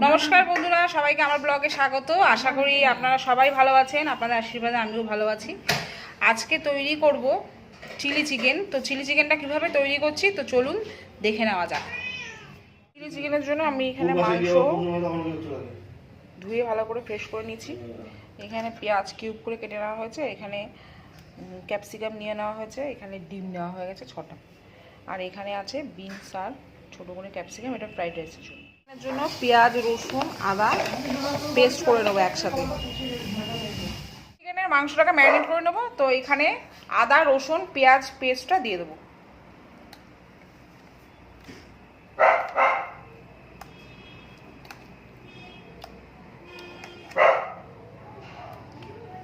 নমস্কার বন্ধুরা, সবাইকে আমার ব্লগে স্বাগত। আশা করি আপনারা সবাই ভালো আছেন, আপনাদের আশীর্বাদে আমিও ভালো আছি। আজকে তৈরি করব চিলি চিকেন। তো চিলি চিকেনটা কীভাবে তৈরি করছি তো চলুন দেখে নেওয়া যাক। চিলি চিকেনের জন্য আমি এখানে মাংস ধুয়ে ভালো করে ফ্রেশ করে নিয়েছি। এখানে পেঁয়াজ কিউব করে কেটে নেওয়া হয়েছে, এখানে ক্যাপসিকাম নিয়ে নেওয়া হয়েছে, এখানে ডিম নেওয়া হয়ে গেছে 6টা, আর এখানে আছে বিনস আর ছোটো করে ক্যাপসিকাম, এটা ফ্রাইড রাইসের জন্য। এর জন্য পেঁয়াজ, রসুন, আদা পেস্ট করে নেবো একসাথে। চিকেনের মাংসটাকে ম্যারিনেট করে নেবো। তো এখানে আদা, রসুন, পেঁয়াজ পেস্টটা দিয়ে দেবো।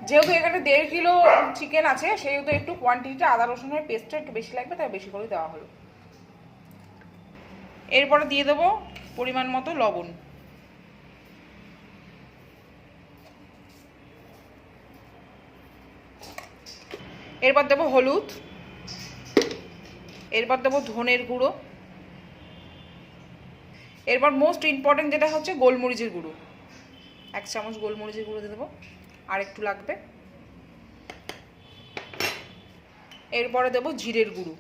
যেহেতু এখানে 1.5 কিলো চিকেন আছে, সেহেতু একটু কোয়ান্টিটিটা আদা রসুনের পেস্টটা একটু বেশি লাগবে, তাই বেশি করে দেওয়া হলো। এরপরে দিয়ে দেবো পরিমাণ মতো লবণ। এরপর দেবো হলুদ, এরপর দেবো ধনের গুঁড়ো, এরপর মোস্ট ইম্পর্টেন্ট যেটা হচ্ছে গোলমরিচের গুঁড়ো। 1 চামচ গোলমরিচের গুঁড়ো দিয়ে দেবো, আর একটু লাগবে। এরপরে দেবো জিরের গুঁড়ো।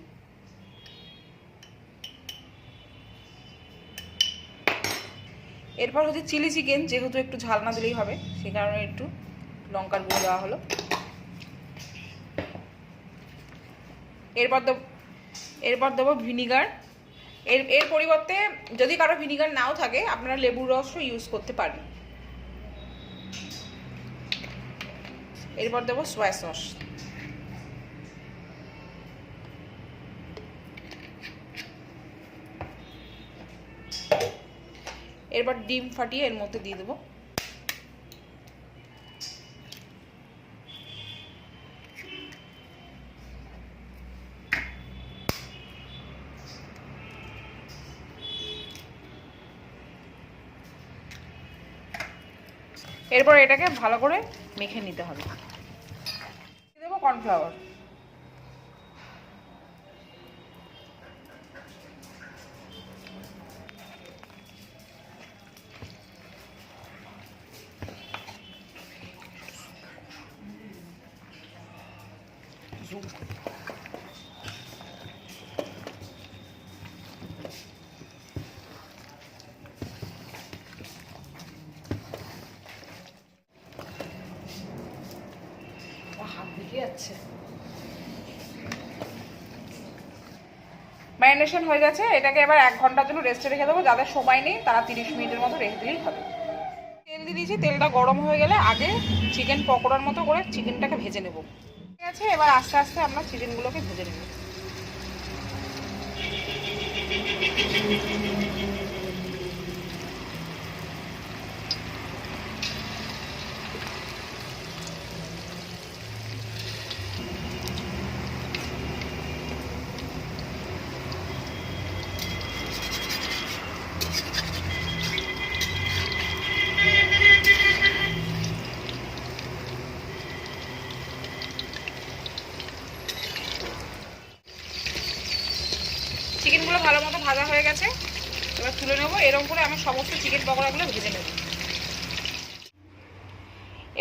এরপর হচ্ছে চিলি চিকেন, যেহেতু একটু ঝাল না দিলেই হবে, সেই কারণে একটু লঙ্কার গুঁড়ো দেওয়া হলো। এরপর দেবো ভিনিগার। এর পরিবর্তে যদি কারো ভিনিগার নাও থাকে, আপনারা লেবুর রসও ইউজ করতে পারেন। এরপর দেবো সয়া সস। এরপর ডিম ফাটিয়ে এর মধ্যে দিয়ে দেবো। এরপর এটাকে ভালো করে মেখে নিতে হবে। দিয়ে দেবো কর্নফ্লাওয়ার। হাত দিকে যাচ্ছে। ম্যারিনেশন হয়ে গেছে, এটাকে এবার 1 ঘন্টার জন্য রেস্টে রেখে দেবো। যাদের সময় নেই তারা 30 মিনিটের মতো রেখে দিলেই হবে। তেল দিয়ে দিয়েছি, তেলটা গরম হয়ে গেলে আগে চিকেন পকোড়ার মতো করে চিকেনটাকে ভেজে নেব। ঠিক আছে, এবার আস্তে আস্তে আমরা চিকেনগুলোকে ভেজে নেব। চিকেনগুলো ভালো মতো ভাজা হয়ে গেছে, এবার তুলে নেবো। এরকম করে আমি সমস্ত চিকেন পকোড়াগুলো ভেজে নেব।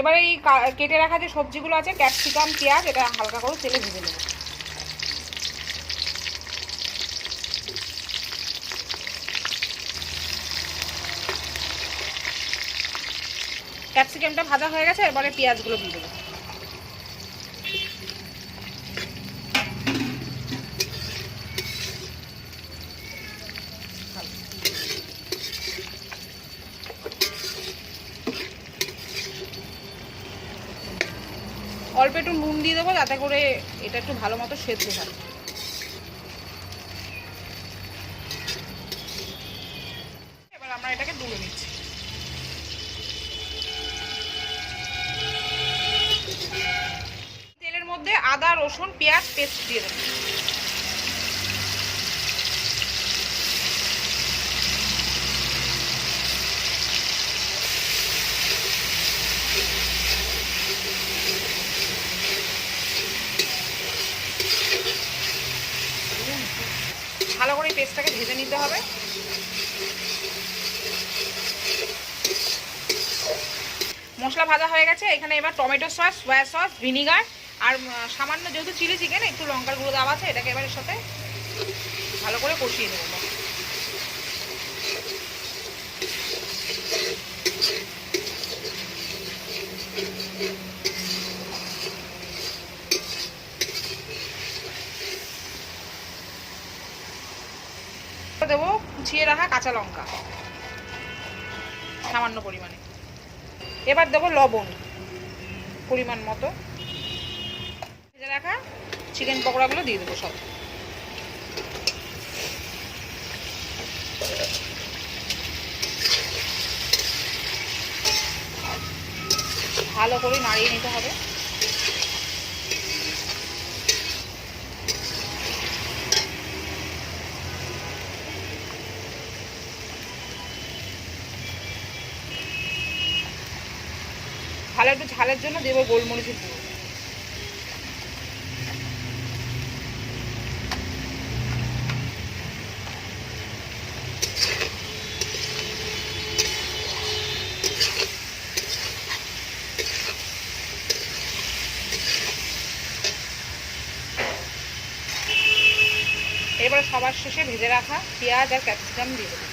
এবার এই কেটে রাখা যে সবজিগুলো আছে, ক্যাপসিকাম, পেঁয়াজ, এটা হালকা করে তেলে ভেজে নেব। ক্যাপসিকামটা ভাজা হয়ে গেছে, এবারে পেঁয়াজগুলো দিয়ে দেবো। অল্প একটু নুন দিয়ে দেবো, যাতে করে এটা একটু ভালো মতো সেদ্ধ হয়। এবার আমরা এটাকে তুলে নিচ্ছি। তেলের মধ্যে আদা, রসুন, পেঁয়াজ পেস্ট দিয়ে দেবো। ভালো করে পেস্টটাকে ভেজে নিতে হবে। মশলা ভাজা হয়ে গেছে। এখানে এবার tomato sauce, soya sauce, vinegar আর সামান্য যেহেতু চিলি চিকেন একটু লঙ্কার গুঁড়ো দেওয়া আছে, এটাকে এবার এর সাথে ভালো করে কষিয়ে নেব। দেবো কুচিয়ে রাখা কাঁচা লঙ্কা সামান্য পরিমাণে। এবার দেবো লবণ পরিমাণ মতো। ভেজে রাখা চিকেন পকোড়াগুলো দিয়ে দেবো সব। ভালো করে নাড়িয়ে নিতে হবে। ভালো একটু ঝালের জন্য দেবো গোলমরিচের গুঁড়ো। এবারে সবার শেষে ভেজে রাখা পেঁয়াজ আর ক্যাপসিকাম দিয়ে দেবো।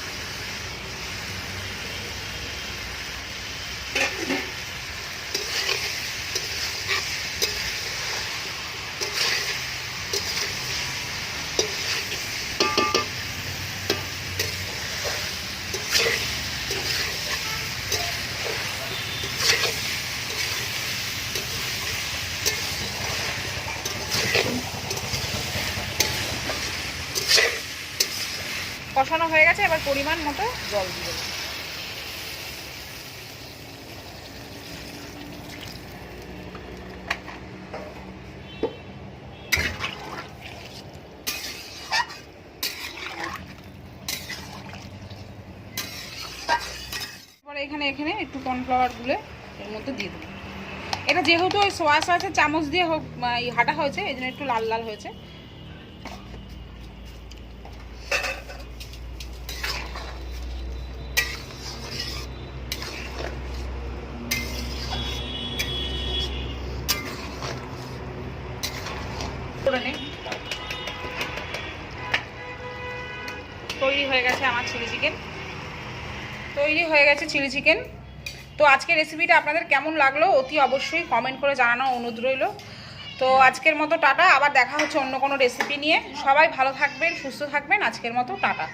কষানো হয়ে গেছে, এবার পরিমাণ মতো জল দিয়ে দেবো। এখানে এখানে একটু কর্নফ্লাওয়ার গুলে এর মধ্যে দিয়ে দেবো। এটা যেহেতু ওই সোয়া সসের চামচ দিয়ে হাঁটা হয়েছে, এই জন্য একটু লাল লাল হয়েছে। তৈরি হয়ে গেছে আমার চিলি চিকেন। তো আজকের রেসিপিটা আপনাদের কেমন লাগলো অতি অবশ্যই কমেন্ট করে জানানো অনুরোধ রইল। তো আজকের মতো টাটা, আবার দেখা হচ্ছে অন্য কোনো রেসিপি নিয়ে। সবাই ভালো থাকবেন, সুস্থ থাকবেন। আজকের মতো টাটা।